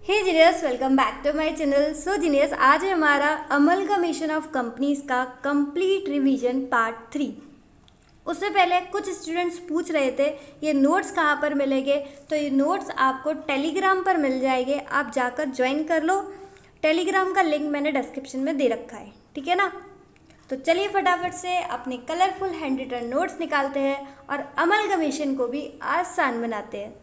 Hey genius, welcome back to my channel. So genius, आज है हमारा अमलगमेशन ऑफ कंपनीज का कंप्लीट रिवीजन पार्ट 3। उससे पहले कुछ स्टूडेंट्स पूछ रहे थे ये नोट्स कहाँ पर मिलेंगे, तो ये नोट्स आपको टेलीग्राम पर मिल जाएंगे। आप जाकर ज्वाइन कर लो। टेलीग्राम का लिंक मैंने डिस्क्रिप्शन में दे रखा है, ठीक है ना। तो चलिए फटाफट से अपने कलरफुल हैंड रिटन नोट्स निकालते हैं और अमलगमेशन को भी आसान बनाते हैं।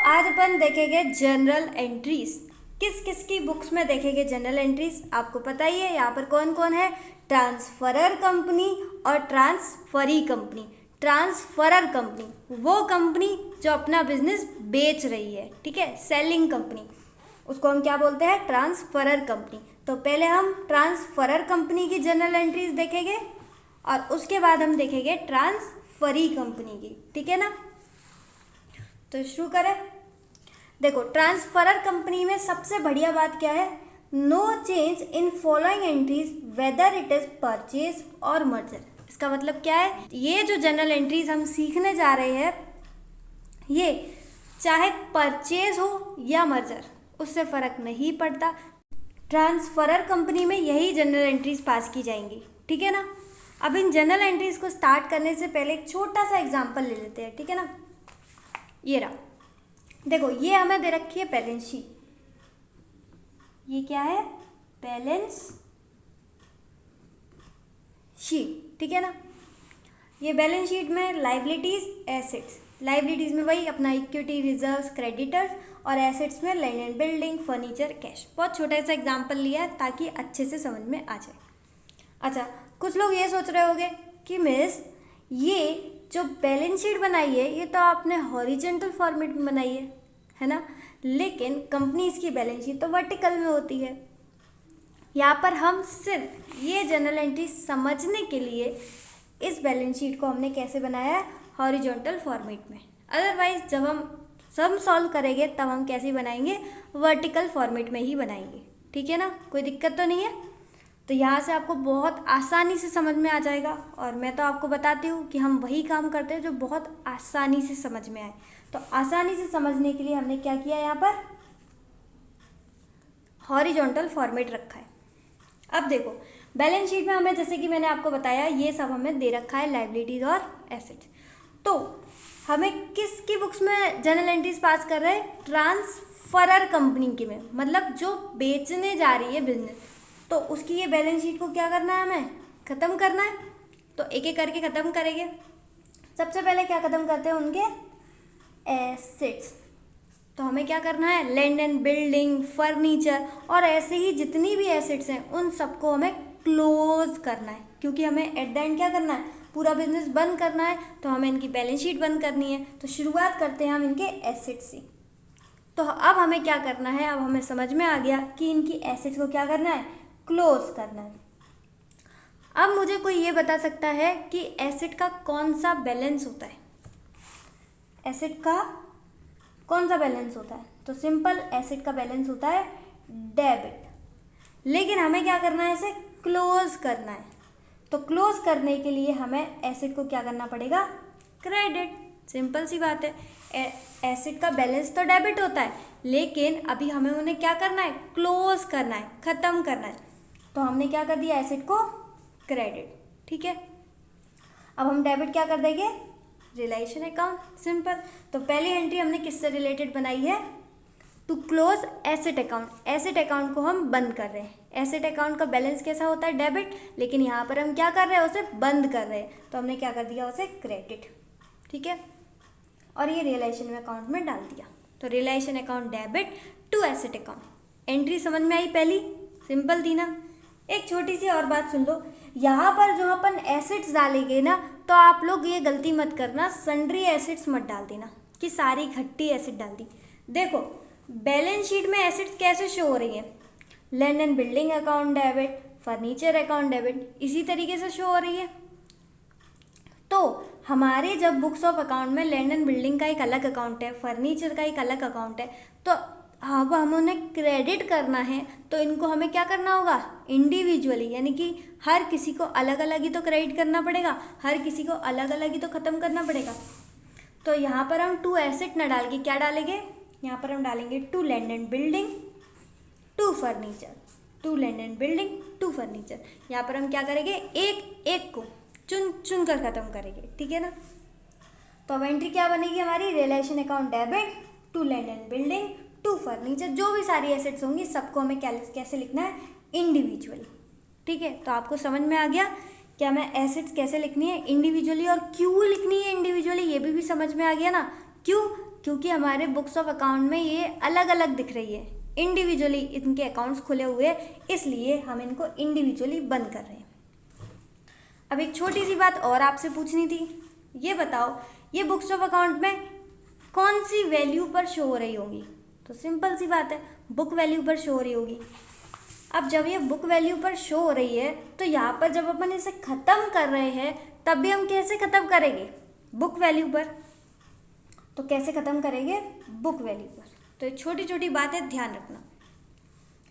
आज अपन देखेंगे जनरल एंट्रीज। किस किस की बुक्स में देखेंगे जनरल एंट्रीज, आपको पता ही है। यहाँ पर कौन कौन है, ट्रांसफरर कंपनी और ट्रांसफरी कंपनी। ट्रांसफरर कंपनी वो कंपनी जो अपना बिजनेस बेच रही है, ठीक है, सेलिंग कंपनी, उसको हम क्या बोलते हैं, ट्रांसफरर कंपनी। तो पहले हम ट्रांसफरर कंपनी की जनरल एंट्रीज देखेंगे और उसके बाद हम देखेंगे ट्रांसफरी कंपनी की, ठीक है ना। तो शुरू करें। देखो, ट्रांसफरर कंपनी में सबसे बढ़िया बात क्या है, no change in following entries whether it is purchase और मर्जर। इसका मतलब क्या है, ये जो जनरल एंट्रीज हम सीखने जा रहे हैं, ये चाहे परचेज हो या मर्जर, उससे फर्क नहीं पड़ता। ट्रांसफरर कंपनी में यही जनरल एंट्रीज पास की जाएंगी, ठीक है ना। अब इन जनरल एंट्रीज को स्टार्ट करने से पहले एक छोटा सा एग्जाम्पल ले लेते हैं, ठीक है ना। ये रहा, देखो, ये हमें दे रखी है बैलेंस शीट। ये क्या है, बैलेंस शीट, ठीक है ना। ये बैलेंस शीट में लाइबिलिटीज, एसेट्स। लाइबिलिटीज में वही अपना इक्विटी, रिजर्व्स, क्रेडिटर्स, और एसेट्स में land and building, furniture, cash. बहुत छोटा सा एग्जांपल लिया है ताकि अच्छे से समझ में आ जाए। अच्छा, कुछ लोग ये सोच रहे होंगे कि मिस, ये जो बैलेंस शीट बनाई है ये तो आपने हॉरिजॉन्टल फॉर्मेट में बनाई है ना, लेकिन कंपनीज की बैलेंस शीट तो वर्टिकल में होती है। यहाँ पर हम सिर्फ ये जनरल एंट्री समझने के लिए इस बैलेंस शीट को हमने कैसे बनाया है, हॉरिजॉन्टल फॉर्मेट में। अदरवाइज जब हम सम सॉल्व करेंगे तब हम कैसे बनाएंगे, वर्टिकल फॉर्मेट में ही बनाएंगे, ठीक है ना। कोई दिक्कत तो नहीं है। तो यहाँ से आपको बहुत आसानी से समझ में आ जाएगा, और मैं तो आपको बताती हूँ कि हम वही काम करते हैं जो बहुत आसानी से समझ में आए। तो आसानी से समझने के लिए हमने क्या किया, यहाँ पर हॉरिजॉन्टल फॉर्मेट रखा है। अब देखो, बैलेंस शीट में हमें, जैसे कि मैंने आपको बताया, ये सब हमें दे रखा है, लाइबिलिटीज और एसेट्स। तो हमें किसकी बुक्स में जनरल एंट्रीज पास कर रहे हैं, ट्रांसफरर कंपनी की में, मतलब जो बेचने जा रही है बिजनेस। तो उसकी ये बैलेंस शीट को क्या करना है, हमें ख़त्म करना है। तो एक एक करके ख़त्म करेंगे। सबसे पहले क्या ख़त्म करते हैं, उनके एसेट्स। तो हमें क्या करना है, लैंड एंड बिल्डिंग, फर्नीचर, और ऐसे ही जितनी भी एसेट्स हैं उन सबको हमें क्लोज करना है, क्योंकि हमें एट द एंड क्या करना है, पूरा बिजनेस बंद करना है। तो हमें इनकी बैलेंस शीट बंद करनी है। तो शुरुआत करते हैं हम इनके एसेट्स से। तो अब हमें क्या करना है, अब हमें समझ में आ गया कि इनकी एसेट्स को क्या करना है, क्लोज करना है। अब मुझे कोई ये बता सकता है कि एसेट का कौन सा बैलेंस होता है, एसेट का कौन सा बैलेंस होता है। तो सिंपल, एसेट का बैलेंस होता है डेबिट। लेकिन हमें क्या करना है, इसे क्लोज करना है। तो क्लोज करने के लिए हमें एसेट को क्या करना पड़ेगा, क्रेडिट। सिंपल सी बात है, एसेट का बैलेंस तो डेबिट होता है, लेकिन अभी हमें उन्हें क्या करना है, क्लोज करना है, ख़त्म करना है। तो हमने क्या कर दिया, एसेट को क्रेडिट, ठीक है। अब हम डेबिट क्या कर देंगे, रिलेशन अकाउंट, सिंपल। तो पहली एंट्री हमने किससे रिलेटेड बनाई है, to close asset account. Asset account को हम बंद कर रहे हैं। एसेट अकाउंट का बैलेंस कैसा होता है, डेबिट, लेकिन यहाँ पर हम क्या कर रहे हैं, उसे बंद कर रहे हैं। तो हमने क्या कर दिया, उसे क्रेडिट, ठीक है। और ये रिलेशन अकाउंट में डाल दिया। तो relation account debit to asset account. Entry समझ में आई पहली, सिंपल थी ना। एक छोटी सी और बात सुन लो, यहाँ पर जो अपन एसेट्स डालेंगे ना, तो आप लोग ये गलती मत करना, सन्ड्री एसेट्स मत डाल देना कि सारी इकट्ठी एसेट डाल दी। देखो, बैलेंस शीट में एसेट्स कैसे शो हो रही है, land and building account debit, furniture account debit, इसी तरीके से शो हो रही है। तो हमारे जब बुक्स ऑफ अकाउंट में लैंड एंड बिल्डिंग का एक अलग अकाउंट है, फर्नीचर का एक अलग अकाउंट है, तो अब हम उन्हें क्रेडिट करना है तो इनको हमें क्या करना होगा, इंडिविजुअली, यानी कि हर किसी को अलग अलग ही तो क्रेडिट करना पड़ेगा, हर किसी को अलग अलग ही तो ख़त्म करना पड़ेगा। तो यहाँ पर हम टू एसेट न डाल के क्या डालेंगे, यहाँ पर हम डालेंगे to land and building to furniture, to land and building to furniture. यहाँ पर हम क्या करेंगे, एक एक को चुन चुन कर ख़त्म करेंगे, ठीक है ना। तो अब एंट्री क्या बनेगी हमारी, realisation account debit to land and building to furniture. जो भी सारी एसेट्स होंगी सबको हमें कैसे लिखना है, इंडिविजुअली, ठीक है। तो आपको समझ में आ गया क्या हमें एसेट्स कैसे लिखनी है इंडिविजुअली और क्यों लिखनी है इंडिविजुअली, ये भी समझ में आ गया ना। क्यों, क्योंकि हमारे बुक्स ऑफ अकाउंट में ये अलग अलग दिख रही है, इंडिविजुअली इनके अकाउंट्स खुले हुए हैं, इसलिए हम इनको इंडिविजुअली बंद कर रहे हैं। अब एक छोटी सी बात और आपसे पूछनी थी, ये बताओ ये बुक्स ऑफ अकाउंट में कौन सी वैल्यू पर शो हो रही होगी। तो सिंपल सी बात है, बुक वैल्यू पर शो हो रही होगी। अब जब ये बुक वैल्यू पर शो हो रही है तो यहाँ पर जब अपन इसे ख़त्म कर रहे हैं तब भी हम कैसे ख़त्म करेंगे, बुक वैल्यू पर। तो कैसे ख़त्म करेंगे, बुक वैल्यू पर। तो ये छोटी छोटी बातें ध्यान रखना।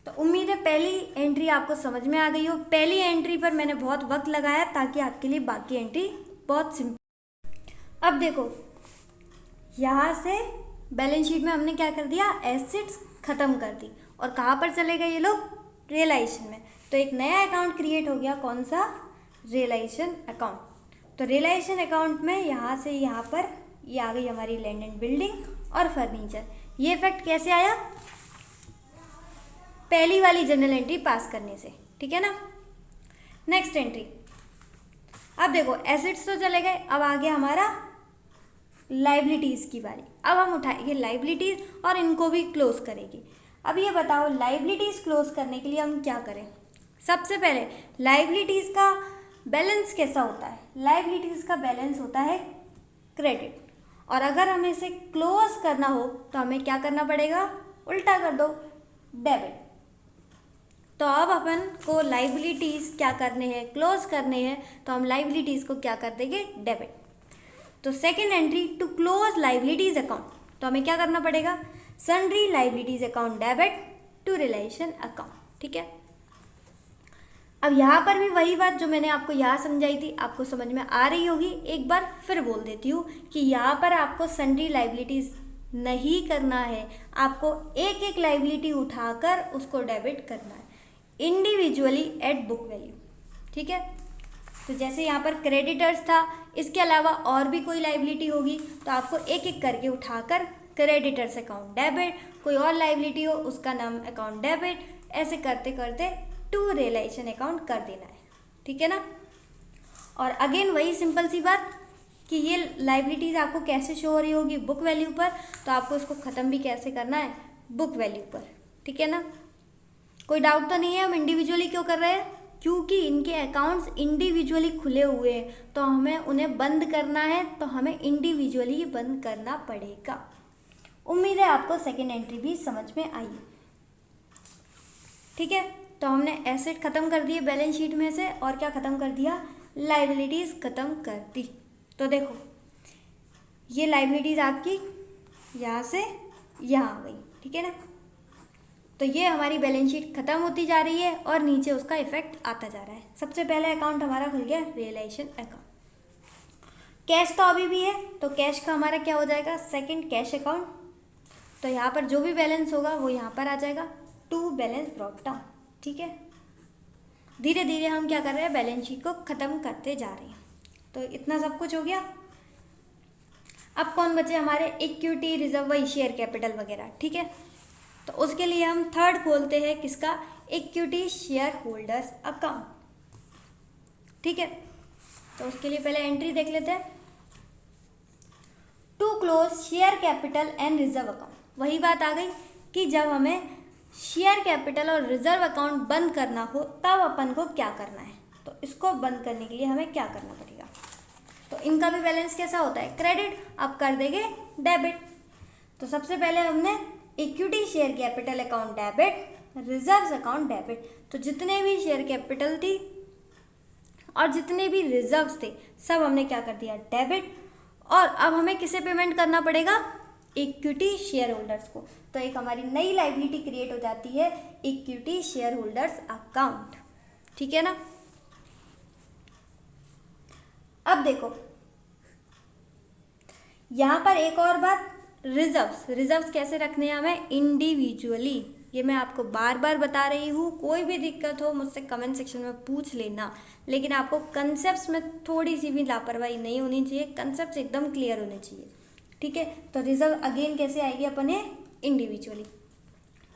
तो उम्मीद है पहली एंट्री आपको समझ में आ गई हो। पहली एंट्री पर मैंने बहुत वक्त लगाया ताकि आपके लिए बाकी एंट्री बहुत सिंपल। अब देखो यहाँ से बैलेंस शीट में हमने क्या कर दिया, एसेट्स ख़त्म कर दी और कहाँ पर चले गए ये लोग, रियलाइजेशन में। तो एक नया अकाउंट क्रिएट हो गया, कौन सा, रियलाइजेशन अकाउंट। तो रियलाइजेशन अकाउंट में यहाँ से यहाँ पर ये आ गई हमारी लैंड एंड बिल्डिंग और फर्नीचर। ये इफेक्ट कैसे आया, पहली वाली जनरल एंट्री पास करने से, ठीक है ना। नेक्स्ट एंट्री, अब देखो एसेट्स तो चले गए, अब आ गया हमारा लाइबिलिटीज़ की बारी। अब हम उठाएंगे लाइबिलिटीज़ और इनको भी क्लोज करेंगे। अब ये बताओ लाइबिलिटीज़ क्लोज करने के लिए हम क्या करें। सबसे पहले लाइबिलिटीज़ का बैलेंस कैसा होता है, लाइबिलिटीज़ का बैलेंस होता है क्रेडिट, और अगर हमें इसे क्लोज करना हो तो हमें क्या करना पड़ेगा, उल्टा कर दो, डेबिट। तो अब अपन को लाइबिलिटीज़ क्या करने हैं, क्लोज करने हैं, तो हम लाइबिलिटीज़ को क्या कर देंगे, डेबिट। तो second entry to close liabilities account, तो हमें क्या करना पड़ेगा, sundry liabilities account debit to realisation account, ठीक है। अब यहाँ पर भी वही बात जो मैंने आपको यहाँ समझाई थी आपको समझ में आ रही होगी। एक बार फिर बोल देती हूँ कि यहाँ पर आपको सन्ड्री लाइबिलिटीज़ नहीं करना है, आपको एक एक लाइबिलिटी उठाकर उसको डेबिट करना है इंडिविजुअली एट बुक वैल्यू, ठीक है। तो जैसे यहाँ पर क्रेडिटर्स था, इसके अलावा और भी कोई लाइबिलिटी होगी तो आपको एक एक करके उठाकर क्रेडिटर्स अकाउंट डेबिट, कोई और लाइबिलिटी हो उसका नाम अकाउंट डेबिट, ऐसे करते करते टू रियलाइजेशन अकाउंट कर देना है, ठीक है ना। और अगेन वही सिंपल सी बात कि ये लाइबिलिटीज़ आपको कैसे शो हो रही होगी, बुक वैल्यू पर, तो आपको इसको ख़त्म भी कैसे करना है, बुक वैल्यू पर, ठीक है ना। कोई डाउट तो नहीं है हम इंडिविजुअली क्यों कर रहे हैं, क्योंकि इनके अकाउंट्स इंडिविजुअली खुले हुए हैं तो हमें उन्हें बंद करना है, तो हमें इंडिविजुअली ही बंद करना पड़ेगा। उम्मीद है आपको सेकेंड एंट्री भी समझ में आई, ठीक है। तो हमने एसेट ख़त्म कर दिए बैलेंस शीट में से, और क्या ख़त्म कर दिया, लाइबिलिटीज़ ख़त्म कर दी। तो देखो ये लाइबिलिटीज़ आपकी यहाँ से यहाँ आ गई, ठीक है ना। तो ये हमारी बैलेंस शीट ख़त्म होती जा रही है और नीचे उसका इफेक्ट आता जा रहा है। सबसे पहले अकाउंट हमारा खुल गया रियलाइजेशन अकाउंट। कैश तो अभी भी है, तो कैश का हमारा क्या हो जाएगा, सेकंड कैश अकाउंट। तो यहाँ पर जो भी बैलेंस होगा वो यहाँ पर आ जाएगा, टू बैलेंस ब्रॉट डाउन, ठीक है। धीरे धीरे हम क्या कर रहे हैं, बैलेंस शीट को ख़त्म करते जा रहे हैं। तो इतना सब कुछ हो गया। अब कौन बचे हमारे, इक्विटी, रिजर्व, वही शेयर कैपिटल वगैरह, ठीक है। तो उसके लिए हम थर्ड खोलते हैं, किसका, इक्विटी शेयर होल्डर्स अकाउंट, ठीक है। तो उसके लिए पहले एंट्री देख लेते हैं, to close share capital and reserve account. वही बात आ गई कि जब हमें शेयर कैपिटल और रिजर्व अकाउंट बंद करना हो तब अपन को क्या करना है। तो इसको बंद करने के लिए हमें क्या करना पड़ेगा, तो इनका भी बैलेंस कैसा होता है, क्रेडिट, अब कर देंगे डेबिट। तो सबसे पहले हमने equity share capital account debit, reserves account debit. तो जितने भी शेयर कैपिटल थी और जितने भी रिजर्व्स थे सब हमने क्या कर दिया, डेबिट। और अब हमें किसे पेमेंट करना पड़ेगा, इक्विटी शेयर होल्डर्स को। तो एक हमारी नई लाइबिलिटी क्रिएट हो जाती है, इक्विटी शेयर होल्डर्स अकाउंट। ठीक है ना। अब देखो यहाँ पर एक और बात, रिजर्व्स कैसे रखने हैं हमें इंडिविजुअली। ये मैं आपको बार बार बता रही हूँ, कोई भी दिक्कत हो मुझसे कमेंट सेक्शन में पूछ लेना, लेकिन आपको कंसेप्ट्स में थोड़ी सी भी लापरवाही नहीं होनी चाहिए, कंसेप्ट्स एकदम क्लियर होने चाहिए। ठीक है। तो रिजर्व अगेन कैसे आएगी अपने इंडिविजुअली,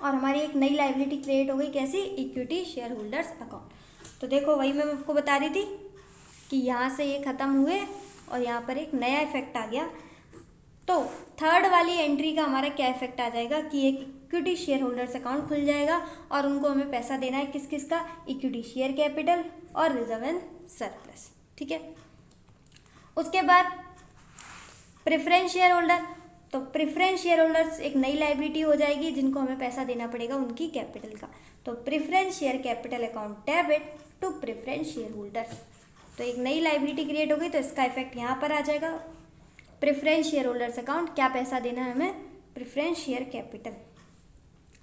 और हमारी एक नई लाइबिलिटी क्रिएट हो गई कैसी, इक्विटी शेयर होल्डर्स अकाउंट। तो देखो वही मैं आपको बता रही थी कि यहाँ से ये ख़त्म हुए और यहाँ पर एक नया इफेक्ट आ गया। तो थर्ड वाली एंट्री का हमारा क्या इफेक्ट आ जाएगा कि एक इक्विटी शेयर होल्डर्स अकाउंट खुल जाएगा और उनको हमें पैसा देना है किस किस का, इक्विटी शेयर कैपिटल और रिजर्व एंड सरप्लस। ठीक है। उसके बाद प्रेफरेंस शेयर होल्डर, तो प्रेफरेंस शेयर होल्डर्स एक नई लाइबिलिटी हो जाएगी जिनको हमें पैसा देना पड़ेगा उनकी कैपिटल का। तो preference share capital account debit to preference share holders. तो एक नई लाइबिलिटी क्रिएट हो गई, तो इसका इफेक्ट यहाँ पर आ जाएगा। प्रेफरेंस शेयर होल्डर्स अकाउंट, क्या पैसा देना है हमें, प्रेफरेंस शेयर कैपिटल।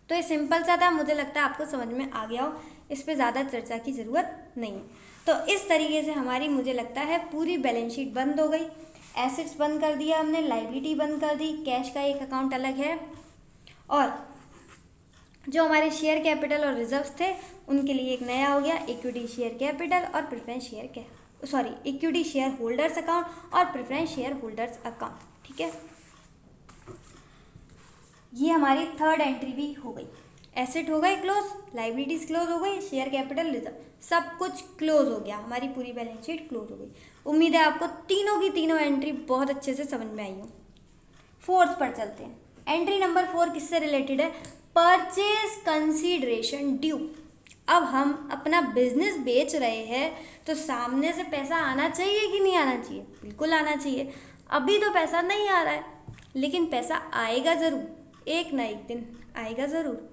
तो ये सिंपल सा था, मुझे लगता है आपको समझ में आ गया हो, इस पर ज़्यादा चर्चा की ज़रूरत नहीं है। तो इस तरीके से हमारी मुझे लगता है पूरी बैलेंस शीट बंद हो गई, एसेट्स बंद कर दिया हमने, लाइबिलिटी बंद कर दी, कैश का एक अकाउंट अलग है, और जो हमारे शेयर कैपिटल और रिजर्व्स थे उनके लिए एक नया हो गया इक्विटी शेयर कैपिटल और preference share equity share holders account और प्रेफरेंस शेयर होल्डर्स अकाउंट। ठीक है। ये हमारी थर्ड एंट्री भी हो गई, एसेट हो गए क्लोज, लाइबिलिटीज क्लोज हो गई, शेयर कैपिटल रिजर्व सब कुछ क्लोज हो गया, हमारी पूरी बैलेंस शीट क्लोज हो गई। उम्मीद है आपको तीनों की तीनों एंट्री बहुत अच्छे से समझ में आई हो। फोर्थ पर चलते हैं। एंट्री नंबर 4 किससे रिलेटेड है, परचेज कंसीडरेशन ड्यू। अब हम अपना बिजनेस बेच रहे हैं तो सामने से पैसा आना चाहिए कि नहीं आना चाहिए, बिल्कुल आना चाहिए। अभी तो पैसा नहीं आ रहा है, लेकिन पैसा आएगा ज़रूर, एक ना एक दिन आएगा ज़रूर।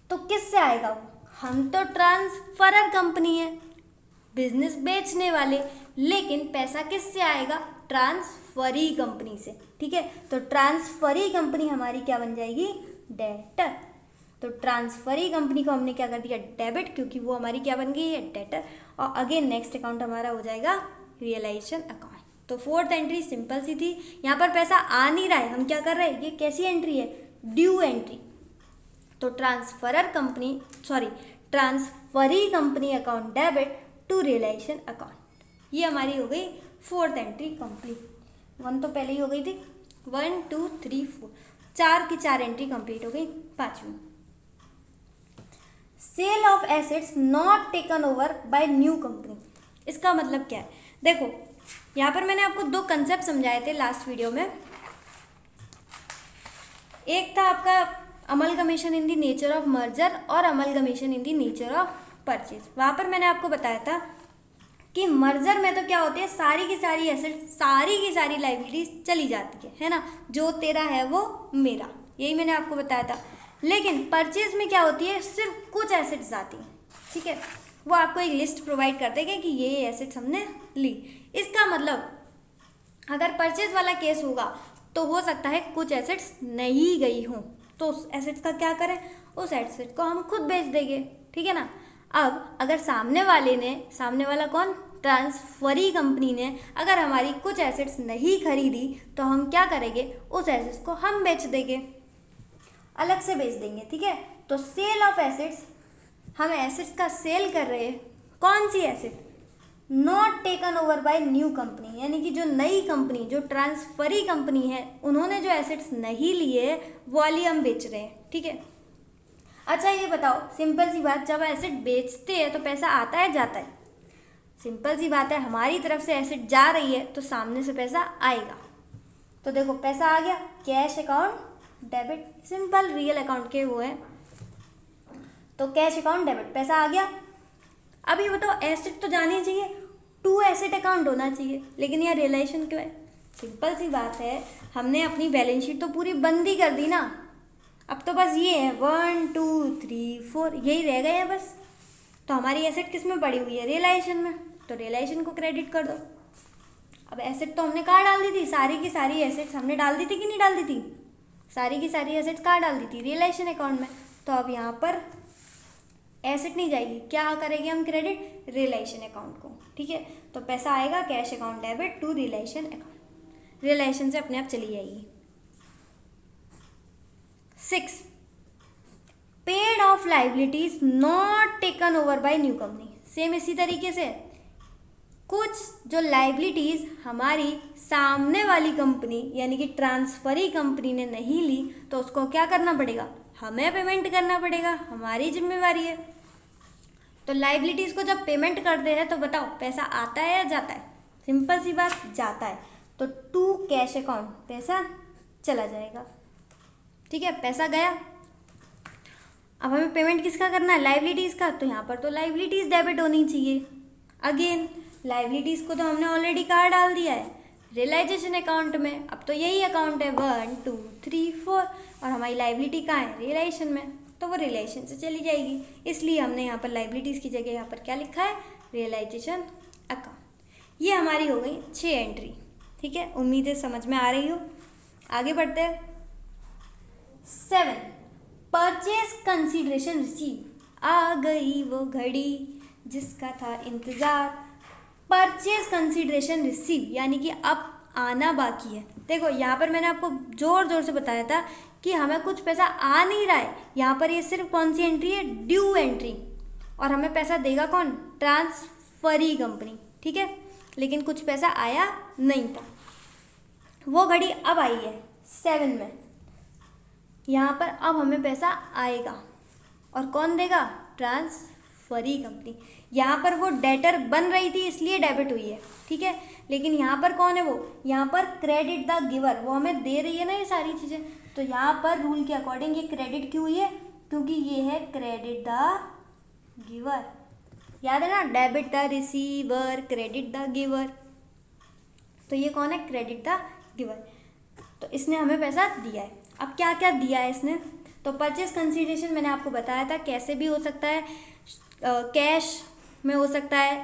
तो किससे आएगा वो, हम तो ट्रांसफरर कंपनी है, बिजनेस बेचने वाले, लेकिन पैसा किससे आएगा, ट्रांसफरी कंपनी से। ठीक है। तो ट्रांसफरी कंपनी हमारी क्या बन जाएगी, डेटर। तो ट्रांसफरी कंपनी को हमने क्या कर दिया, डेबिट, क्योंकि वो हमारी क्या बन गई है, डेटर। और अगेन नेक्स्ट अकाउंट हमारा हो जाएगा रियलाइजेशन अकाउंट। तो फोर्थ एंट्री सिंपल सी थी, यहाँ पर पैसा आ नहीं रहा है, हम क्या कर रहे हैं, ये कैसी एंट्री है, ड्यू एंट्री। तो transferee company account debit to realisation account, ये हमारी हो गई फोर्थ एंट्री कंप्लीट। 1 तो पहले ही हो गई थी, 1 2 3 4, 4 की 4 एंट्री कंप्लीट हो गई। 5वीं, sale of assets not taken over by new company. इसका मतलब क्या है, देखो यहाँ पर मैंने आपको 2 कंसेप्ट समझाए थे लास्ट वीडियो में। एक था आपका amalgamation in the nature of merger और amalgamation in the nature of purchase. वहाँ पर मैंने आपको बताया था कि मर्जर में तो क्या होती है, सारी की सारी एसेट, सारी की सारी लाइबिलिटीज चली जाती है ना, जो तेरा है वो मेरा, यही मैंने आपको बताया था। लेकिन परचेज में क्या होती है, सिर्फ कुछ एसेट्स आती हैं। ठीक है। वो आपको एक लिस्ट प्रोवाइड कर देगा कि ये एसेट्स हमने ली। इसका मतलब अगर परचेज वाला केस होगा तो हो सकता है कुछ एसेट्स नहीं गई हों, तो उस एसेट्स का क्या करें, उस एसेट को हम खुद बेच देंगे। ठीक है ना। अब अगर सामने वाला कौन, ट्रांसफरी कंपनी ने अगर हमारी कुछ एसेट्स नहीं खरीदी तो हम क्या करेंगे, उस एसेट्स को हम बेच देंगे, अलग से बेच देंगे। ठीक है। तो सेल ऑफ एसेट्स, हम एसेट्स का सेल कर रहे हैं, कौन सी asset, not taken over by new company, यानी कि जो नई कंपनी, जो ट्रांसफरी कंपनी है, उन्होंने जो एसेट्स नहीं लिए वो वाली हम बेच रहे हैं। ठीक है। अच्छा ये बताओ, सिंपल सी बात, जब एसेट बेचते हैं तो पैसा आता है जाता है, सिंपल सी बात है, हमारी तरफ से एसेट जा रही है तो सामने से पैसा आएगा। तो देखो पैसा आ गया, cash account debit, simple real account के वो है, तो कैश अकाउंट डेबिट, पैसा आ गया। अभी बताओ एसेट तो जानी चाहिए, 2 एसेट अकाउंट होना चाहिए, लेकिन यहाँ रियलाइजेशन क्यों है, सिंपल सी बात है, हमने अपनी बैलेंस शीट तो पूरी बंद ही कर दी ना, अब तो बस ये है 1 2 3 4 यही रह गए हैं बस। तो हमारी एसेट किस में पड़ी हुई है, रियलाइजेशन में, तो रियलाइजेशन को क्रेडिट कर दो। अब एसेट तो हमने कहाँ डाल दी थी, सारी की सारी एसेट्स हमने डाल दी थी कि नहीं डाल दी थी, सारी की सारी एसेट्स कहाँ डाल दी थी, रियलाइजेशन अकाउंट में। तो अब यहाँ पर एसेट नहीं जाएगी, क्या करेंगे हम, क्रेडिट रियलाइजेशन अकाउंट को, ठीक है। तो पैसा आएगा cash account debit to realisation account, realisation से अपने आप चली जाएगी। 6 paid off liabilities not taken over by new company. Same इसी तरीके से कुछ जो लाइबिलिटीज हमारी सामने वाली कंपनी यानी कि ट्रांसफरी कंपनी ने नहीं ली, तो उसको क्या करना पड़ेगा, हमें पेमेंट करना पड़ेगा, हमारी जिम्मेवारी है। तो लाइबिलिटीज को जब पेमेंट करते हैं तो बताओ पैसा आता है या जाता है, सिंपल सी बात, जाता है। तो टू कैश अकाउंट पैसा चला जाएगा, ठीक है, पैसा गया। अब हमें पेमेंट किसका करना है, लाइबिलिटीज का, तो यहाँ पर तो लाइबिलिटीज डेबिट होनी चाहिए। अगेन लाइबिलिटीज को तो हमने ऑलरेडी कहाँ डाल दिया है, रियलाइजेशन अकाउंट में। अब तो यही अकाउंट है 1 2 3 4 और हमारी लाइबिलिटी कहाँ है, रियलाइजेशन में, तो वो रियलाइजेशन से चली जाएगी। इसलिए हमने यहाँ पर लाइबिलिटीज की जगह यहाँ पर क्या लिखा है, रियलाइजेशन अकाउंट। ये हमारी हो गई 6 एंट्री, ठीक है, उम्मीद है समझ में आ रही हो। आगे बढ़ते हैं। 7 परचेज कंसीडरेशन रिसीव। आ गई वो घड़ी जिसका था इंतजार। परचेज कंसीडरेशन रिसीव यानी कि अब आना बाकी है। देखो यहाँ पर मैंने आपको जोर जोर से बताया था कि हमें कुछ पैसा आ नहीं रहा है, यहाँ पर ये सिर्फ कौन सी एंट्री है, ड्यू एंट्री, और हमें पैसा देगा कौन, ट्रांसफरी कंपनी, ठीक है। लेकिन कुछ पैसा आया नहीं था, वो घड़ी अब आई है 7 में, यहाँ पर अब हमें पैसा आएगा और कौन देगा, ट्रांसफरी कंपनी। यहाँ पर वो डेटर बन रही थी इसलिए डेबिट हुई है, ठीक है, लेकिन यहाँ पर कौन है वो, यहाँ पर क्रेडिट द गिवर, वो हमें दे रही है ना ये सारी चीज़ें। तो यहाँ पर रूल के अकॉर्डिंग ये क्रेडिट क्यों हुई है, क्योंकि ये है क्रेडिट द गिवर, याद है ना, debit the receiver, credit the giver, तो ये कौन है, क्रेडिट द गिवर। तो इसने हमें पैसा दिया है। अब क्या क्या दिया है इसने, तो परचेज कंसीडरेशन मैंने आपको बताया था कैसे भी हो सकता है, कैश में हो सकता है,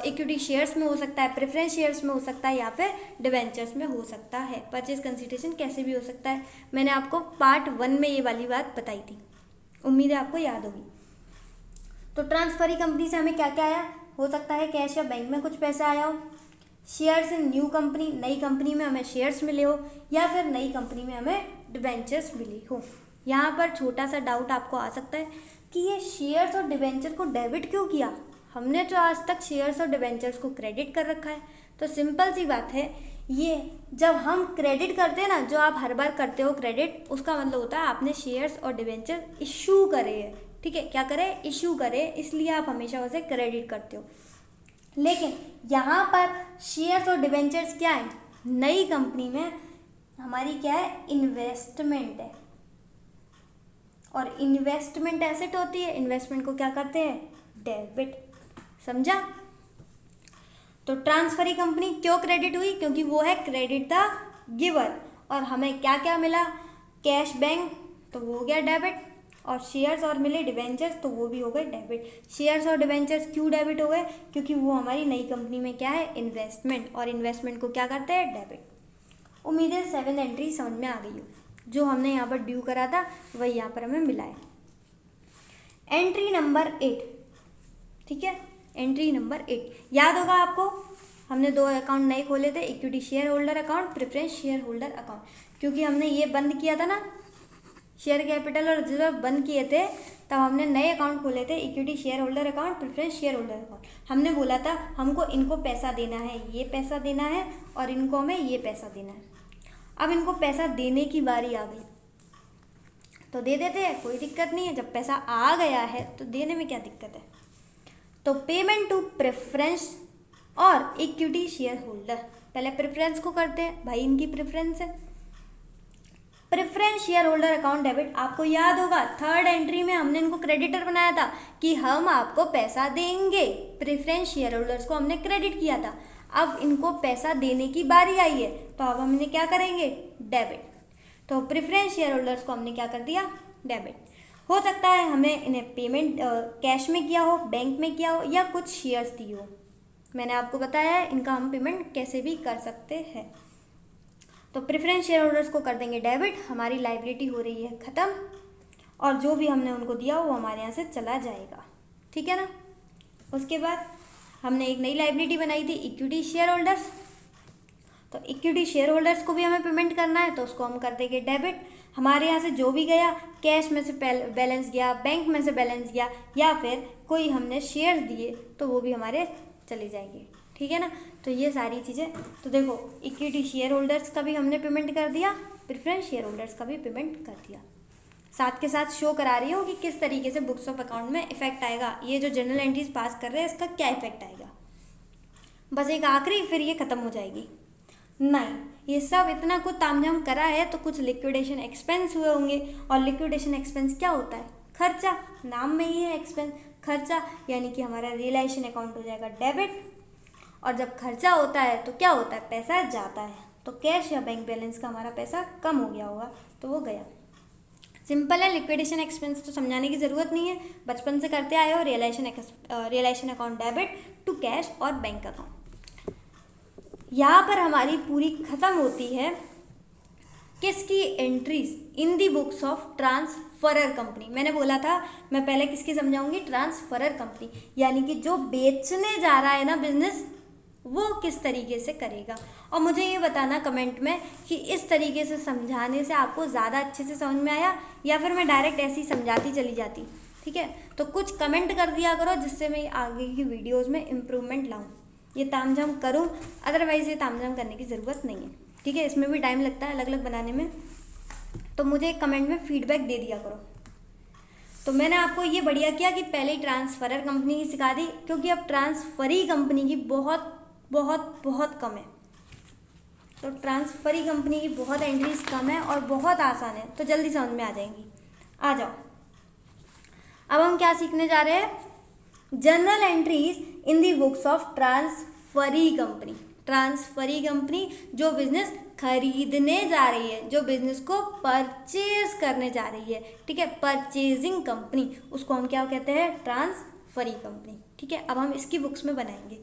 इक्विटी शेयर्स में हो सकता है, प्रेफरेंस शेयर्स में हो सकता है, या फिर डिवेंचर्स में हो सकता है। परचेज कंसीडरेशन कैसे भी हो सकता है, मैंने आपको पार्ट 1 में ये वाली बात बताई थी, उम्मीद है आपको याद होगी। तो ट्रांसफरी कंपनी से हमें क्या क्या आया, हो सकता है कैश या बैंक में कुछ पैसा आया हो, शेयर्स इन न्यू कंपनी, नई कंपनी में हमें शेयर्स मिले हो, या फिर नई कंपनी में हमें डिवेंचर्स मिली हो। यहाँ पर छोटा सा डाउट आपको आ सकता है कि ये शेयर्स और डिवेंचर को डेबिट क्यों किया, हमने तो आज तक शेयर्स और डिवेंचर्स को क्रेडिट कर रखा है। तो सिंपल सी बात है, ये जब हम क्रेडिट करते हैं ना, जो आप हर बार करते हो क्रेडिट, उसका मतलब होता है आपने शेयर्स और डिवेंचर इशू करे हैं, ठीक है, क्या करे, इशू करे, इसलिए आप हमेशा उसे क्रेडिट करते हो। लेकिन यहाँ पर शेयर्स और डिवेंचर्स क्या है, नई कंपनी में हमारी क्या है, इन्वेस्टमेंट है, और इन्वेस्टमेंट एसेट होती है, इन्वेस्टमेंट को क्या करते हैं, डेबिट, समझा। तो ट्रांसफरी कंपनी क्यों क्रेडिट हुई, क्योंकि वो है क्रेडिट द गिवर, और हमें क्या क्या मिला, कैश बैंक, तो वो हो गया डेबिट, और शेयर्स और मिले डिवेंचर्स, तो वो भी हो गए डेबिट। शेयर्स और डिवेंचर्स क्यों डेबिट हो गए, क्योंकि वो हमारी नई कंपनी में क्या है, इन्वेस्टमेंट, और इन्वेस्टमेंट को क्या करते हैं, डेबिट। उम्मीद है 7 एंट्री समझ में आ गई हो, जो हमने यहाँ पर ड्यू करा था वही यहाँ पर हमें मिला है। एंट्री नंबर 8, ठीक है, एंट्री नंबर 8 याद होगा आपको, हमने 2 अकाउंट नए खोले थे, equity share holder account, preference share holder account, क्योंकि हमने ये बंद किया था ना, शेयर कैपिटल और रिजर्व बंद किए थे, तब हमने नए अकाउंट खोले थे, equity share holder account, preference share holder account. हमने बोला था हमको इनको पैसा देना है, ये पैसा देना है, और इनको हमें ये पैसा देना है। अब इनको पैसा देने की बारी आ गई, तो दे देते हैं, कोई दिक्कत नहीं है, जब पैसा आ गया है तो देने में क्या दिक्कत है। तो पेमेंट टू प्रेफरेंस और इक्विटी शेयर होल्डर, पहले प्रेफरेंस को करते हैं, भाई इनकी प्रेफरेंस है, preference share holder account debit. आपको याद होगा 3rd एंट्री में हमने इनको क्रेडिटर बनाया था कि हम आपको पैसा देंगे, प्रेफरेंस शेयर होल्डर्स को हमने क्रेडिट किया था। अब इनको पैसा देने की बारी आई है, तो अब हम इन्हें क्या करेंगे, डेबिट। तो प्रेफरेंस शेयर होल्डर्स को हमने क्या कर दिया, डेबिट। हो सकता है हमें इन्हें पेमेंट कैश में किया हो, बैंक में किया हो, या कुछ शेयर्स दिए हो, मैंने आपको बताया है इनका हम पेमेंट कैसे भी कर सकते हैं। तो प्रेफरेंस शेयर होल्डर्स को कर देंगे डेबिट, हमारी लाइबिलिटी हो रही है ख़त्म, और जो भी हमने उनको दिया वो हमारे यहाँ से चला जाएगा, ठीक है ना। उसके बाद हमने एक नई लाइबिलिटी बनाई थी इक्विटी शेयर होल्डर्स। तो इक्विटी शेयर होल्डर्स को भी हमें पेमेंट करना है, तो उसको हम कर देंगे डेबिट। हमारे यहाँ से जो भी गया, कैश में से बैलेंस गया, बैंक में से बैलेंस गया, या फिर कोई हमने शेयर्स दिए तो वो भी हमारे चले जाएंगे, ठीक है ना। तो ये सारी चीज़ें, तो देखो इक्विटी शेयर होल्डर्स का भी हमने पेमेंट कर दिया, प्रेफरेंस शेयर होल्डर्स का भी पेमेंट कर दिया। साथ के साथ शो करा रही हूँ कि किस तरीके से बुक्स ऑफ अकाउंट में इफेक्ट आएगा, ये जो जर्नल एंट्रीज पास कर रहे हैं इसका क्या इफेक्ट आएगा। बस एक आखिरी, फिर ये ख़त्म हो जाएगी। नहीं, ये सब इतना कुछ तामझाम करा है तो कुछ लिक्विडेशन एक्सपेंस हुए होंगे, और लिक्विडेशन एक्सपेंस क्या होता है? खर्चा, नाम में ही है एक्सपेंस, खर्चा, यानी कि हमारा रियलाइजेशन अकाउंट हो जाएगा डेबिट। और जब खर्चा होता है तो क्या होता है? पैसा जाता है, तो कैश या बैंक बैलेंस का हमारा पैसा कम हो गया होगा, तो वो गया। सिंपल है, लिक्विडेशन एक्सपेंस तो समझाने की ज़रूरत नहीं है, बचपन से करते आए हो। Realisation account debit to cash और बैंक अकाउंट। यहाँ पर हमारी पूरी ख़त्म होती है किसकी entries in the books of transferor company. मैंने बोला था मैं पहले किसकी समझाऊंगी? ट्रांसफरर कंपनी, यानी कि जो बेचने जा रहा है ना बिजनेस, वो किस तरीके से करेगा। और मुझे ये बताना कमेंट में कि इस तरीके से समझाने से आपको ज़्यादा अच्छे से समझ में आया, या फिर मैं डायरेक्ट ऐसे ही समझाती चली जाती, ठीक है। तो कुछ कमेंट कर दिया करो जिससे मैं आगे की वीडियोस में इम्प्रूवमेंट लाऊं, ये तामझाम करूं, अदरवाइज़ ये तामझाम करने की ज़रूरत नहीं है, ठीक है। इसमें भी टाइम लगता है अलग अलग बनाने में, तो मुझे कमेंट में फीडबैक दे दिया करो। तो मैंने आपको ये बढ़िया किया कि पहले ही ट्रांसफरर कंपनी की सिखा दी, क्योंकि अब ट्रांसफरी कंपनी की बहुत बहुत बहुत कम है। तो ट्रांसफरी कंपनी की बहुत एंट्रीज कम है और बहुत आसान है, तो जल्दी समझ में आ जाएंगी। आ जाओ, अब हम क्या सीखने जा रहे हैं? Journal entries in the books of transferee company. Transferee company जो बिजनेस खरीदने जा रही है, जो बिजनेस को परचेज करने जा रही है, ठीक है, परचेजिंग कंपनी, उसको हम क्या कहते हैं? ट्रांसफरी कंपनी, ठीक है। अब हम इसकी बुक्स में बनाएंगे।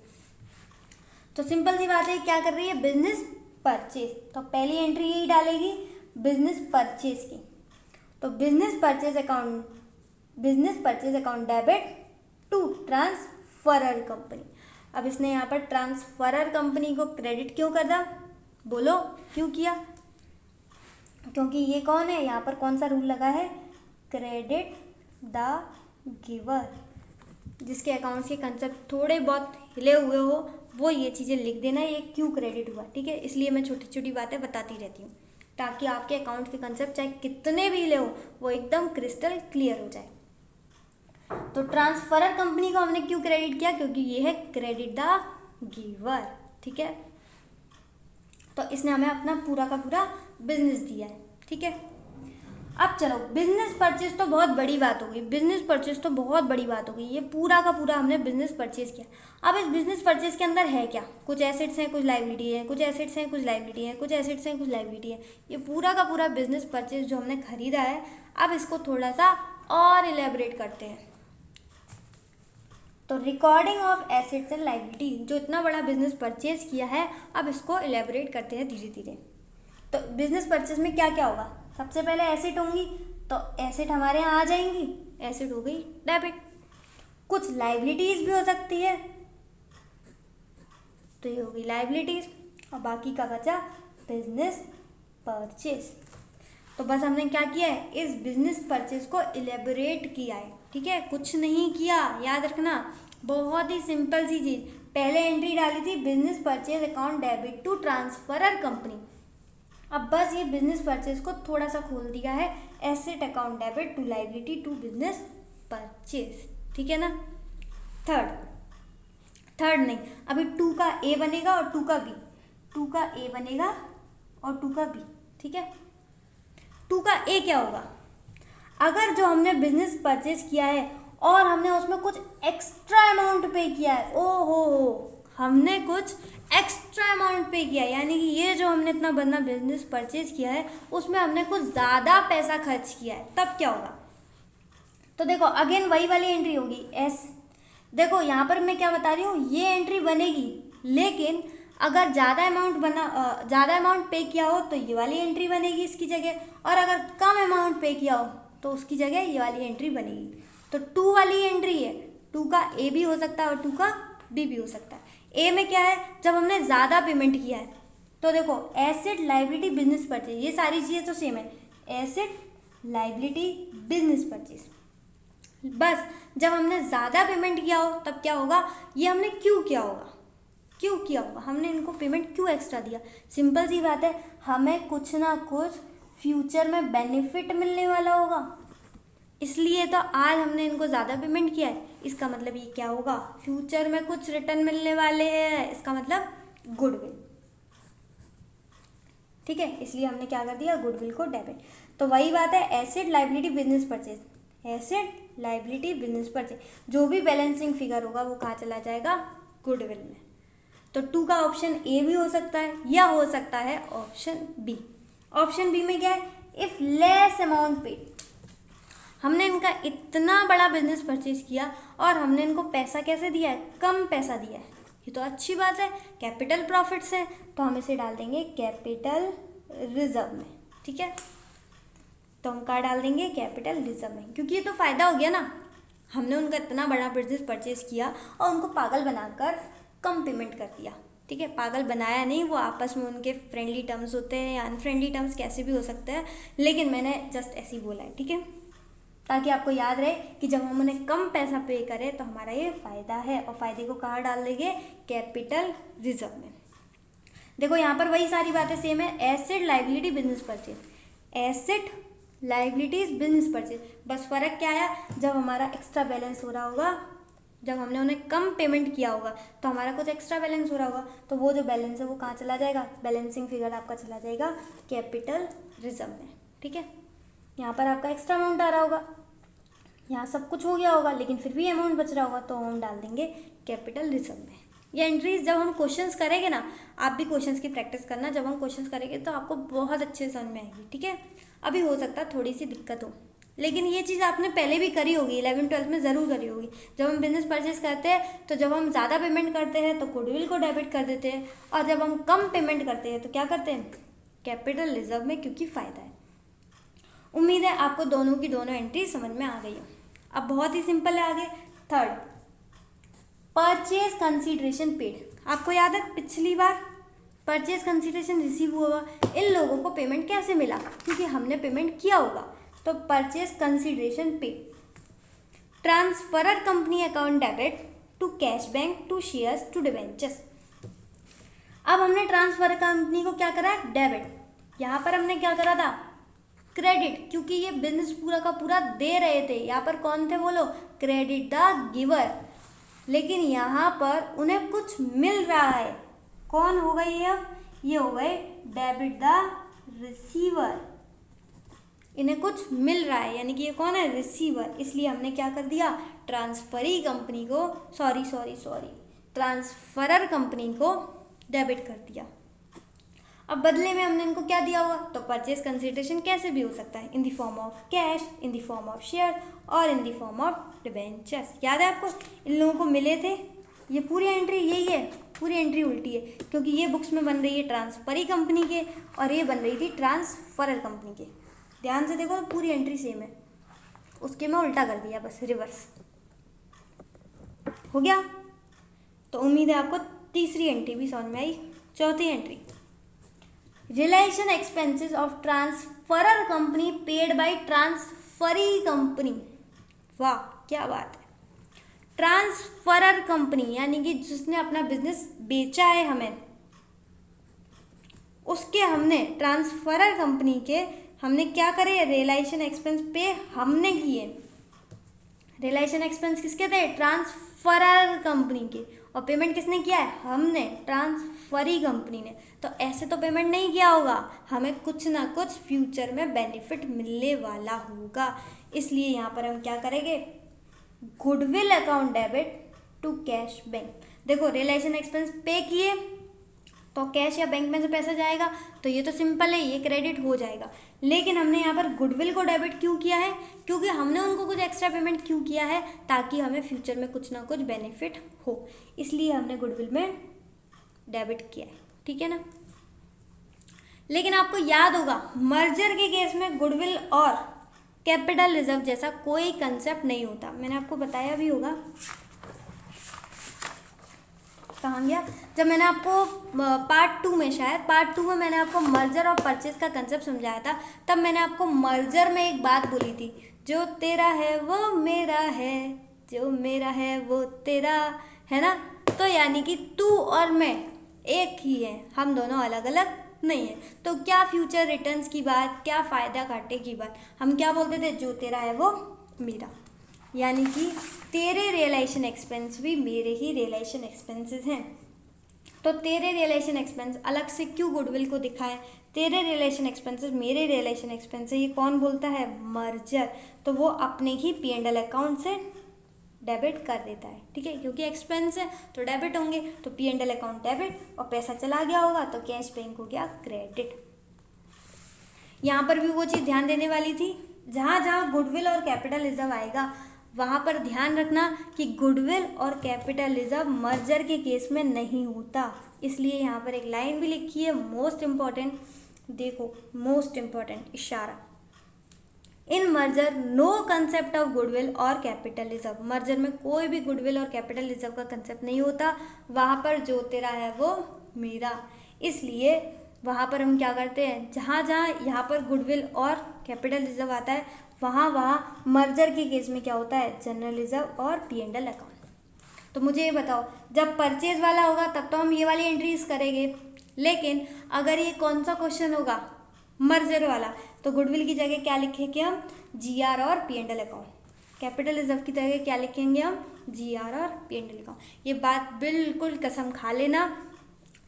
तो सिंपल सी बात है, क्या कर रही है? Business purchase. तो पहली एंट्री यही डालेगी बिजनेस परचेज की। तो business purchase account debit to transferor company. अब इसने यहाँ पर ट्रांसफरर कंपनी को क्रेडिट क्यों कर दिया? बोलो क्यों किया? क्योंकि ये कौन है? यहाँ पर कौन सा रूल लगा है? Credit the giver. जिसके अकाउंट्स के कंसेप्ट थोड़े बहुत हिले हुए हो वो ये चीज़ें लिख देना, ये क्यों क्रेडिट हुआ, ठीक है। इसलिए मैं छोटी छोटी बातें बताती रहती हूँ, ताकि आपके अकाउंट के कंसेप्ट चाहे कितने भी हिले हो वो एकदम क्रिस्टल क्लियर हो जाए। तो ट्रांसफरर कंपनी को हमने क्यों क्रेडिट किया? क्योंकि ये है क्रेडिट द गिवर, ठीक है। तो इसने हमें अपना पूरा का पूरा बिजनेस दिया है, ठीक है। अब चलो, बिजनेस परचेज तो बहुत बड़ी बात हो गई, बिजनेस परचेज तो बहुत बड़ी बात हो गई, ये पूरा का पूरा हमने बिजनेस परचेज किया। अब इस बिजनेस परचेज के अंदर है क्या? कुछ एसेट्स हैं, कुछ लाइबिलिटी है, कुछ एसेट्स हैं, कुछ लाइबिलिटी है, कुछ एसेट्स हैं, कुछ लाइबिलिटी है। ये पूरा का पूरा बिजनेस परचेज जो हमने खरीदा है, अब इसको थोड़ा सा और इलेबोरेट करते हैं। तो recording of assets and liability, जो इतना बड़ा बिजनेस परचेज किया है, अब इसको इलेबोरेट करते हैं धीरे धीरे। तो बिजनेस परचेज में क्या क्या होगा? सबसे पहले एसेट होंगी, तो एसेट हमारे यहाँ आ जाएंगी, एसेट हो गई डेबिट। कुछ लाइबिलिटीज भी हो सकती है, तो ये होगी लाइबिलिटीज, और बाकी का बचा बिजनेस परचेज। तो बस हमने क्या किया है? इस बिजनेस परचेज को इलेबोरेट किया है, ठीक है, कुछ नहीं किया। याद रखना, बहुत ही सिंपल सी चीज। पहले एंट्री डाली थी business purchase account debit to transferor company. अब बस ये बिजनेस परचेज को थोड़ा सा खोल दिया है, asset account debit to liability to business purchase, ठीक है ना। थर्ड नहीं, अभी 2 का ए बनेगा और 2 का बी, 2 का ए बनेगा और 2 का बी, ठीक है। 2 का ए क्या होगा? अगर जो हमने बिजनेस परचेज किया है और हमने उसमें कुछ एक्स्ट्रा अमाउंट पे किया है, ओहो, हमने कुछ एक्स्ट्रा अमाउंट पे किया, यानी कि ये जो हमने इतना बड़ा बिजनेस परचेज किया है उसमें हमने कुछ ज़्यादा पैसा खर्च किया है, तब क्या होगा? तो देखो, अगेन वही वाली एंट्री होगी, एस देखो यहाँ पर मैं क्या बता रही हूँ, ये एंट्री बनेगी, लेकिन अगर ज़्यादा अमाउंट पे किया हो तो ये वाली एंट्री बनेगी इसकी जगह, और अगर कम अमाउंट पे किया हो तो उसकी जगह ये वाली एंट्री बनेगी। तो 2 वाली एंट्री है, 2 का ए भी हो सकता है और 2 का बी भी हो सकता है। ए में क्या है, जब हमने ज़्यादा पेमेंट किया है, तो देखो एसेट, लाइबिलिटी, बिजनेस परचेज, ये सारी चीज़ें तो सेम है, एसेट, लाइबिलिटी, बिजनेस परचेज। बस जब हमने ज़्यादा पेमेंट किया हो तब क्या होगा, ये हमने क्यों किया होगा, क्यों किया होगा, हमने इनको पेमेंट क्यों एक्स्ट्रा दिया। सिंपल सी बात है, हमें कुछ ना कुछ फ्यूचर में बेनिफिट मिलने वाला होगा, इसलिए तो आज हमने इनको ज़्यादा पेमेंट किया है। इसका मतलब ये क्या होगा, फ्यूचर में कुछ रिटर्न मिलने वाले हैं, इसका मतलब गुडविल। ठीक है, इसलिए हमने क्या कर दिया, गुडविल को डेबिट। तो वही बात है, asset, liability, business purchase, asset, liability, business purchase, जो भी बैलेंसिंग फिगर होगा वो कहाँ चला जाएगा, गुडविल में। तो 2 का ऑप्शन ए भी हो सकता है या हो सकता है ऑप्शन बी। ऑप्शन बी में क्या है, इफ लेस अमाउंट पेड, हमने इनका इतना बड़ा बिजनेस परचेज किया और हमने इनको पैसा कैसे दिया है, कम पैसा दिया है, ये तो अच्छी बात है, कैपिटल प्रॉफिट्स है, तो हम इसे डाल देंगे कैपिटल रिजर्व में। ठीक है, तो हम कहाँ डाल देंगे, कैपिटल रिजर्व में, क्योंकि ये तो फ़ायदा हो गया ना, हमने उनका इतना बड़ा बिजनेस परचेज किया और उनको पागल बनाकर कम पेमेंट कर दिया। ठीक है, पागल बनाया नहीं, वो आपस में उनके फ्रेंडली टर्म्स होते हैं या अनफ्रेंडली टर्म्स कैसे भी हो सकते हैं, लेकिन मैंने जस्ट ऐसे ही बोला है। ठीक है, ताकि आपको याद रहे कि जब हम उन्हें कम पैसा पे करें तो हमारा ये फ़ायदा है, और फ़ायदे को कहाँ डाल देंगे, कैपिटल रिजर्व में। देखो यहाँ पर वही सारी बातें सेम है, asset, liability, business purchase, asset, liabilities, business purchase, बस फ़र्क क्या है, जब हमारा एक्स्ट्रा बैलेंस हो रहा होगा, जब हमने उन्हें कम पेमेंट किया होगा तो हमारा कुछ एक्स्ट्रा बैलेंस हो रहा होगा, तो वो जो बैलेंस है वो कहाँ चला जाएगा, बैलेंसिंग फिगर आपका चला जाएगा कैपिटल रिजर्व में। ठीक है, यहाँ पर आपका एक्स्ट्रा अमाउंट आ रहा होगा, यहाँ सब कुछ हो गया होगा लेकिन फिर भी अमाउंट बच रहा होगा, तो हम डाल देंगे कैपिटल रिजर्व में। ये एंट्रीज जब हम क्वेश्चंस करेंगे ना, आप भी क्वेश्चंस की प्रैक्टिस करना, जब हम क्वेश्चंस करेंगे तो आपको बहुत अच्छे समझ में आएगी। ठीक है, अभी हो सकता है थोड़ी सी दिक्कत हो, लेकिन ये चीज़ आपने पहले भी करी होगी, 11th-12th में ज़रूर करी होगी। जब हम बिजनेस परचेज करते हैं तो जब हम ज़्यादा पेमेंट करते हैं तो गुडविल को डेबिट कर देते हैं, और जब हम कम पेमेंट करते हैं तो क्या करते हैं, कैपिटल रिजर्व में, क्योंकि फ़ायदा है। उम्मीद है आपको दोनों की दोनों एंट्री समझ में आ गई हो। अब बहुत ही सिंपल है आगे, थर्ड, परचेज कंसीडरेशन पेड। आपको याद है पिछली बार परचेज कंसीडरेशन रिसीव हुआ, इन लोगों को पेमेंट कैसे मिला, क्योंकि हमने पेमेंट किया होगा। तो purchase consideration paid, transferor company account debit to cash bank to shares to debentures. अब हमने ट्रांसफर कंपनी को क्या करा, डेबिट, यहाँ पर हमने क्या करा था, क्रेडिट, क्योंकि ये बिजनेस पूरा का पूरा दे रहे थे, यहाँ पर कौन थे वो लोग, क्रेडिट द गिवर, लेकिन यहाँ पर उन्हें कुछ मिल रहा है, कौन हो गई है, अब ये हो गए डेबिट द रिसीवर, इन्हें कुछ मिल रहा है, यानी कि ये कौन है, रिसीवर, इसलिए हमने क्या कर दिया, ट्रांसफरी कंपनी को ट्रांसफरर कंपनी को डेबिट कर दिया। अब बदले में हमने इनको क्या दिया होगा, तो परचेज कंसीडरेशन कैसे भी हो सकता है, in the form of cash, in the form of share और in the form of debentures. याद है आपको, इन लोगों को मिले थे, ये पूरी एंट्री यही है, पूरी एंट्री उल्टी है, क्योंकि ये बुक्स में बन रही है ट्रांसफरी कंपनी के और ये बन रही थी ट्रांसफरर कंपनी के। ध्यान से देखो, पूरी एंट्री सेम है, उसके मैं उल्टा कर दिया, बस रिवर्स हो गया। तो उम्मीद है आपको तीसरी एंट्री भी समझ में आई। चौथी entry, realisation expenses of transferor company paid by transferee company. वाह क्या बात है, ट्रांसफरर कंपनी यानी कि जिसने अपना बिजनेस बेचा है हमें, उसके हमने ट्रांसफरर कंपनी के हमने क्या करे, रिलेशन एक्सपेंस पे हमने किए। रिलेशन एक्सपेंस किसके थे, ट्रांसफरर कंपनी के, और पेमेंट किसने किया है, हमने, ट्रांसफरी कंपनी ने। तो ऐसे तो पेमेंट नहीं किया होगा, हमें कुछ ना कुछ फ्यूचर में बेनिफिट मिलने वाला होगा, इसलिए यहाँ पर हम क्या करेंगे, goodwill account debit to cash bank. देखो रिलेशन एक्सपेंस पे किए तो कैश या बैंक में से पैसा जाएगा, तो ये तो सिंपल है, ये क्रेडिट हो जाएगा। लेकिन हमने यहाँ पर गुडविल को डेबिट क्यों किया है? क्योंकि हमने उनको कुछ एक्स्ट्रा पेमेंट क्यों किया है, ताकि हमें फ्यूचर में कुछ ना कुछ बेनिफिट हो, इसलिए हमने गुडविल में डेबिट किया है, ठीक है ना। लेकिन आपको याद होगा मर्जर के केस में गुडविल और कैपिटल रिजर्व जैसा कोई कंसेप्ट नहीं होता, मैंने आपको बताया भी होगा। कहाँ गया? जब मैंने आपको पार्ट 2 में, शायद पार्ट 2 में मैंने आपको मर्जर और परचेज का कंसेप्ट समझाया था, तब मैंने आपको मर्जर में एक बात बोली थी, जो तेरा है वो मेरा है, जो मेरा है वो तेरा है ना। तो यानी कि तू और मैं एक ही है, हम दोनों अलग अलग नहीं है। तो क्या फ्यूचर रिटर्न्स की बात, क्या फ़ायदा घाटे की बात, हम क्या बोलते थे, जो तेरा है वो मेरा, यानी कि तेरे रियलाइजेशन एक्सपेंस भी मेरे ही रियलाइजेशन एक्सपेंसेस हैं। तो तेरे रियलाइजेशन एक्सपेंस अलग से क्यों गुडविल को दिखाएं, तेरे रियलाइजेशन एक्सपेंसेस मेरे रियलाइजेशन एक्सपेंस है, ये कौन बोलता है, मर्जर। तो वो अपने ही P&L अकाउंट से डेबिट कर देता है, ठीक है, क्योंकि एक्सपेंस है तो डेबिट होंगे, तो P&L अकाउंट डेबिट, और पैसा चला गया होगा तो कैश बैंक हो गया क्रेडिट। यहाँ पर भी वो चीज़ ध्यान देने वाली थी, जहाँ जहाँ गुडविल और कैपिटल रिजर्व आएगा वहाँ पर ध्यान रखना कि गुडविल और कैपिटल रिजर्व मर्जर के केस में नहीं होता, इसलिए यहाँ पर एक लाइन भी लिखी है मोस्ट इम्पॉर्टेंट, देखो मोस्ट इम्पॉर्टेंट इशारा, in merger no concept of goodwill और कैपिटल रिजर्व। मर्जर में कोई भी गुडविल और कैपिटल रिजर्व का कंसेप्ट नहीं होता, वहाँ पर जो तेरा है वो मेरा, इसलिए वहाँ पर हम क्या करते हैं, जहाँ जहाँ यहाँ पर गुडविल और कैपिटल रिजर्व आता है वहाँ वहाँ मर्जर के केस में क्या होता है, जनरल रिजर्व और P&L अकाउंट। तो मुझे ये बताओ, जब परचेज वाला होगा तब तो हम ये वाली एंट्रीज करेंगे, लेकिन अगर ये कौन सा क्वेश्चन होगा, मर्जर वाला, तो गुडविल की जगह क्या लिखेंगे हम, GR और P&L अकाउंट, कैपिटल रिजर्व की जगह क्या लिखेंगे हम, GR और P&L अकाउंट। ये बात बिल्कुल कसम खा लेना,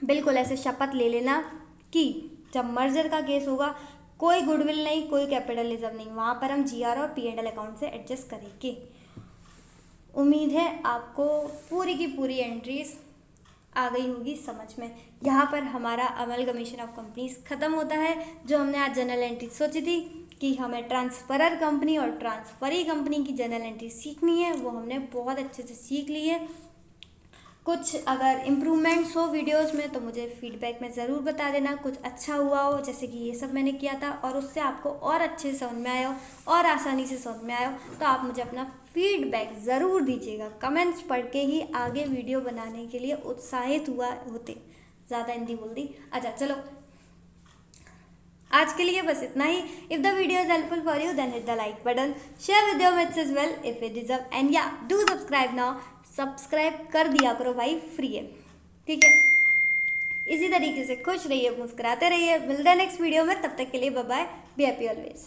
बिल्कुल ऐसे शपथ ले लेना कि जब मर्जर का केस होगा कोई गुडविल नहीं, कोई कैपिटल रिजर्व नहीं, वहाँ पर हम GR और P&L अकाउंट से एडजस्ट करेंगे। उम्मीद है आपको पूरी की पूरी एंट्रीज आ गई होगी समझ में। यहाँ पर हमारा अमलगमेशन ऑफ कंपनीज ख़त्म होता है। जो हमने आज जनरल एंट्री सोची थी कि हमें ट्रांसफरर कंपनी और ट्रांसफरी कंपनी की जनरल एंट्री सीखनी है, वो हमने बहुत अच्छे से सीख ली है। कुछ अगर इम्प्रूवमेंट्स हो वीडियोस में तो मुझे फीडबैक में ज़रूर बता देना, कुछ अच्छा हुआ हो जैसे कि ये सब मैंने किया था और उससे आपको और अच्छे से समझ में आया हो और आसानी से समझ में आया हो, तो आप मुझे अपना फीडबैक ज़रूर दीजिएगा। कमेंट्स पढ़ के ही आगे वीडियो बनाने के लिए उत्साहित होते। ज़्यादा हिंदी बोल दी। अच्छा चलो, आज के लिए बस इतना ही। If the video is helpful for you then hit the like button, share with your mates as well if it deserve, and yeah do subscribe now. Subscribe कर दिया करो भाई, फ्री है, ठीक है। इसी तरीके से खुश रहिए, मुस्कुराते रहिए। मिलते हैं नेक्स्ट वीडियो में, तब तक के लिए bye bye, be happy always.